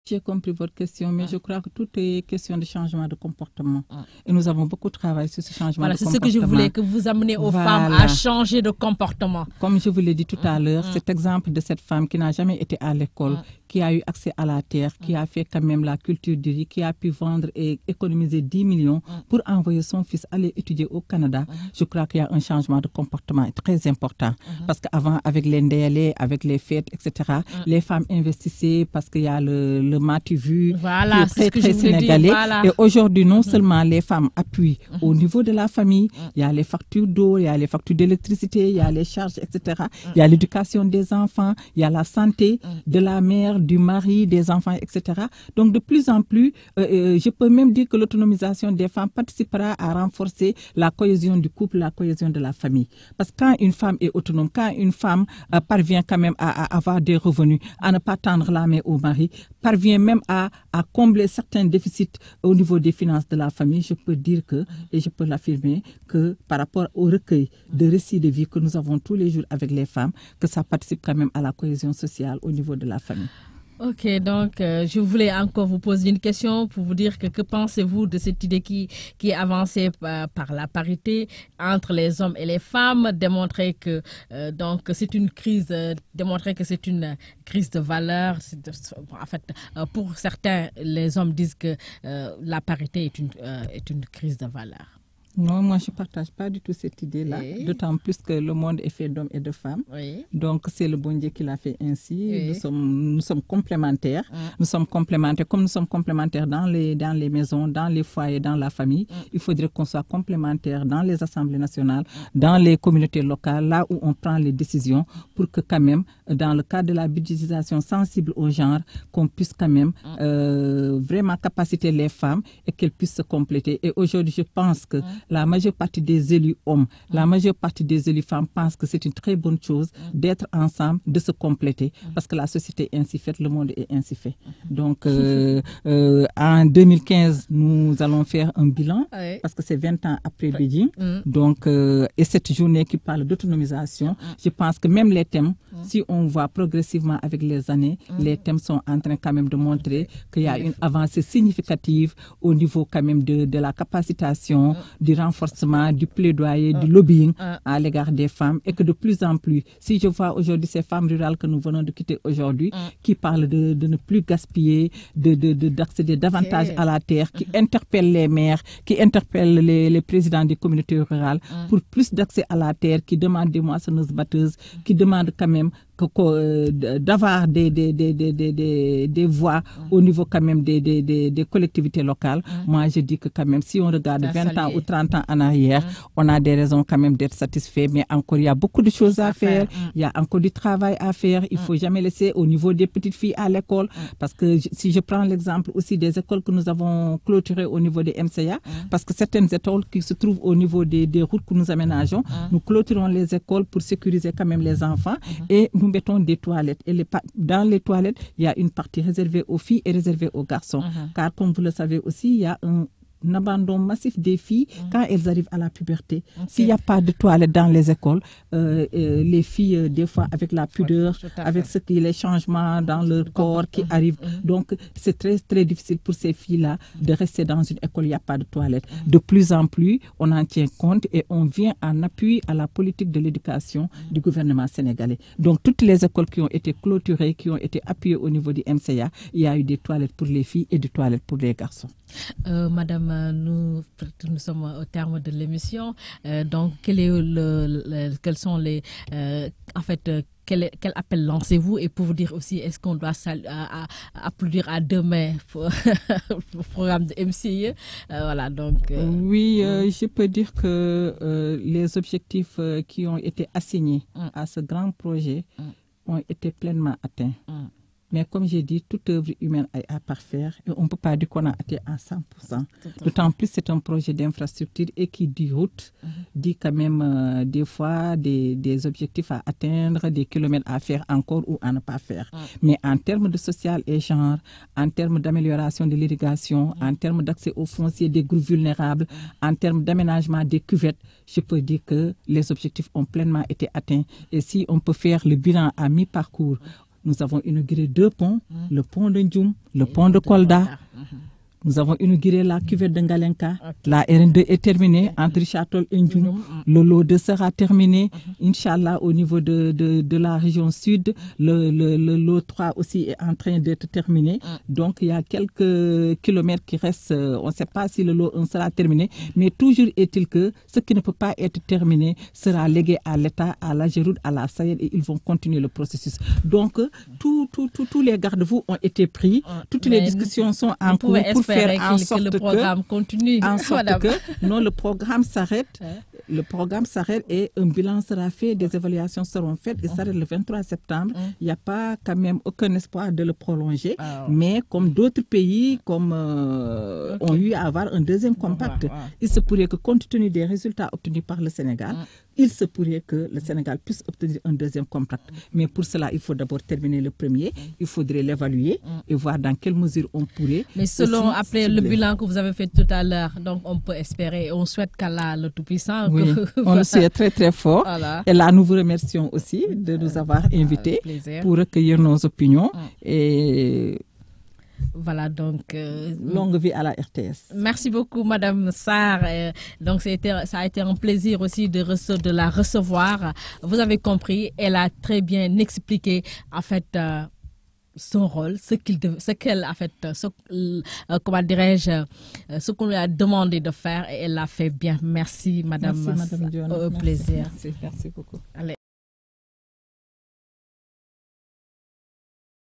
J'ai compris votre question, mais je crois que tout est question de changement de comportement. Et nous avons beaucoup travaillé sur ce changement de comportement. Voilà, c'est ce que je voulais, que vous amenez aux femmes à changer de comportement. Comme je vous l'ai dit tout à l'heure, cet exemple de cette femme qui n'a jamais été à l'école, qui a eu accès à la terre, qui a fait quand même la culture du riz, qui a pu vendre et économiser 10 millions pour envoyer son fils aller étudier au Canada, je crois qu'il y a un changement de comportement très important. Parce qu'avant, avec les ndélés, avec les fêtes, etc., les femmes investissaient parce qu'il y a le matu-vu qui est très sénégalais. Et aujourd'hui, non seulement les femmes appuient au niveau de la famille, il y a les factures d'eau, il y a les factures d'électricité, il y a les charges, etc. Il y a l'éducation des enfants, il y a la santé de la mère, du mari, des enfants, etc. Donc de plus en plus, je peux même dire que l'autonomisation des femmes participera à renforcer la cohésion du couple, la cohésion de la famille. Parce que quand une femme est autonome, quand une femme parvient quand même à avoir des revenus, à ne pas tendre la main au mari, parvient même à combler certains déficits au niveau des finances de la famille, je peux dire que, et je peux l'affirmer, que par rapport au recueil de récits de vie que nous avons tous les jours avec les femmes, que ça participe quand même à la cohésion sociale au niveau de la famille. Ok, donc je voulais encore vous poser une question pour vous dire que pensez-vous de cette idée qui est avancée par la parité entre les hommes et les femmes, démontrer que donc c'est une crise, démontrer que c'est une crise de valeur. En fait, pour certains, les hommes disent que la parité est une crise de valeur. Non, moi je ne partage pas du tout cette idée-là, d'autant plus que le monde est fait d'hommes et de femmes. Donc c'est le bon Dieu qui l'a fait ainsi. Nous sommes complémentaires. Nous sommes complémentaires. Comme nous sommes complémentaires dans les maisons, dans les foyers, dans la famille, il faudrait qu'on soit complémentaires dans les assemblées nationales, dans les communautés locales, là où on prend les décisions, pour que quand même, dans le cadre de la budgétisation sensible au genre, qu'on puisse quand même vraiment capaciter les femmes et qu'elles puissent se compléter. Et aujourd'hui, je pense que la majeure partie des élus hommes, la majeure partie des élus femmes pensent que c'est une très bonne chose d'être ensemble, de se compléter, parce que la société est ainsi faite, le monde est ainsi fait. Donc, en 2015, nous allons faire un bilan, parce que c'est 20 ans après Beijing. Donc, et cette journée qui parle d'autonomisation, je pense que même les thèmes, si on voit progressivement avec les années, les thèmes sont en train quand même de montrer qu'il y a une avancée significative au niveau quand même de la capacitation, du renforcement, du plaidoyer, du lobbying à l'égard des femmes, et que de plus en plus, si je vois aujourd'hui ces femmes rurales que nous venons de quitter aujourd'hui, qui parlent de ne plus gaspiller, d'accéder davantage à la terre, qui interpellent les maires, qui interpellent les présidents des communautés rurales pour plus d'accès à la terre, qui demandent des moissonneuses batteuses, qui demandent quand même d'avoir des voix au niveau quand même des collectivités locales. Moi, je dis que quand même, si on regarde 20 ans ou 30 ans en arrière, on a des raisons quand même d'être satisfait, mais encore, il y a beaucoup de choses à faire. Il y a encore du travail à faire. Il ne faut jamais laisser au niveau des petites filles à l'école, parce que si je prends l'exemple aussi des écoles que nous avons clôturées au niveau des MCA, parce que certaines écoles qui se trouvent au niveau des routes que nous aménageons, nous clôturons les écoles pour sécuriser quand même les enfants, et nous mettons des toilettes. Et dans les toilettes, il y a une partie réservée aux filles et réservée aux garçons. Car comme vous le savez aussi, il y a un abandon massif des filles quand elles arrivent à la puberté. S'il n'y a pas de toilettes dans les écoles, les filles, des fois, avec la pudeur, avec les changements dans leur corps qui arrivent, donc c'est très, très difficile pour ces filles-là de rester dans une école où il n'y a pas de toilettes. De plus en plus, on en tient compte et on vient en appui à la politique de l'éducation du gouvernement sénégalais. Donc, toutes les écoles qui ont été clôturées, qui ont été appuyées au niveau du MCA, il y a eu des toilettes pour les filles et des toilettes pour les garçons. Madame, nous sommes au terme de l'émission. Donc, quels sont les... en fait, quel appel lancez-vous? Et pour vous dire aussi, est-ce qu'on doit applaudir à demain pour le programme de MCE? Voilà, donc... Oui, je peux dire que les objectifs qui ont été assignés à ce grand projet ont été pleinement atteints. Mais comme j'ai dit, toute œuvre humaine est à parfaire et on ne peut pas dire qu'on a atteint à 100%. D'autant plus c'est un projet d'infrastructure et qui dit route, dit quand même des fois des objectifs à atteindre, des kilomètres à faire encore ou à ne pas faire. Mais en termes de social et genre, en termes d'amélioration de l'irrigation, en termes d'accès aux fonciers des groupes vulnérables, en termes d'aménagement des cuvettes, je peux dire que les objectifs ont pleinement été atteints. Et si on peut faire le bilan à mi-parcours, Nous avons inauguré 2 ponts, le pont de Ndjoum, le pont de Kolda. Nous avons inauguré la cuvette de Ngalenka. La RN2 est terminée entre Richard-Toll et Ndjoum. Le lot 2 sera terminé. Inch'Allah, au niveau de la région sud, le lot 3 aussi est en train d'être terminé. Donc, il y a quelques kilomètres qui restent. On ne sait pas si le lot 1 sera terminé. Mais toujours est-il que ce qui ne peut pas être terminé sera légué à l'État, à la Géroude, à la Sahel et ils vont continuer le processus. Donc, tous les garde-fous ont été pris. Toutes les discussions sont en cours pour faire en sorte que le programme continue. Non, le programme s'arrête. Le programme s'arrête et un bilan sera fait, des évaluations seront faites et s'arrête le 23 septembre. Il n'y a pas quand même aucun espoir de le prolonger. Mais comme d'autres pays ont eu à avoir un deuxième compact, il se pourrait que compte tenu des résultats obtenus par le Sénégal, il se pourrait que le Sénégal puisse obtenir un deuxième compact. Mais pour cela, il faut d'abord terminer le premier. Il faudrait l'évaluer et voir dans quelle mesure on pourrait. Mais selon, après le bilan que vous avez fait tout à l'heure, donc on peut espérer, on souhaite qu'Allah, le Tout-Puissant... Oui, on le souhaite très très fort. Voilà. Et là, nous vous remercions aussi de nous avoir invités pour recueillir nos opinions. Et... Voilà, donc... longue vie à la RTS. Merci beaucoup, Madame Sarr. Donc, ça a été un plaisir aussi de la recevoir. Vous avez compris, elle a très bien expliqué, en fait... son rôle, ce qu'elle a fait, comment dirais-je, ce qu'on lui a demandé de faire et elle l'a fait bien. Merci, Madame. Merci, Madame Dion. Au plaisir. Merci beaucoup. Allez.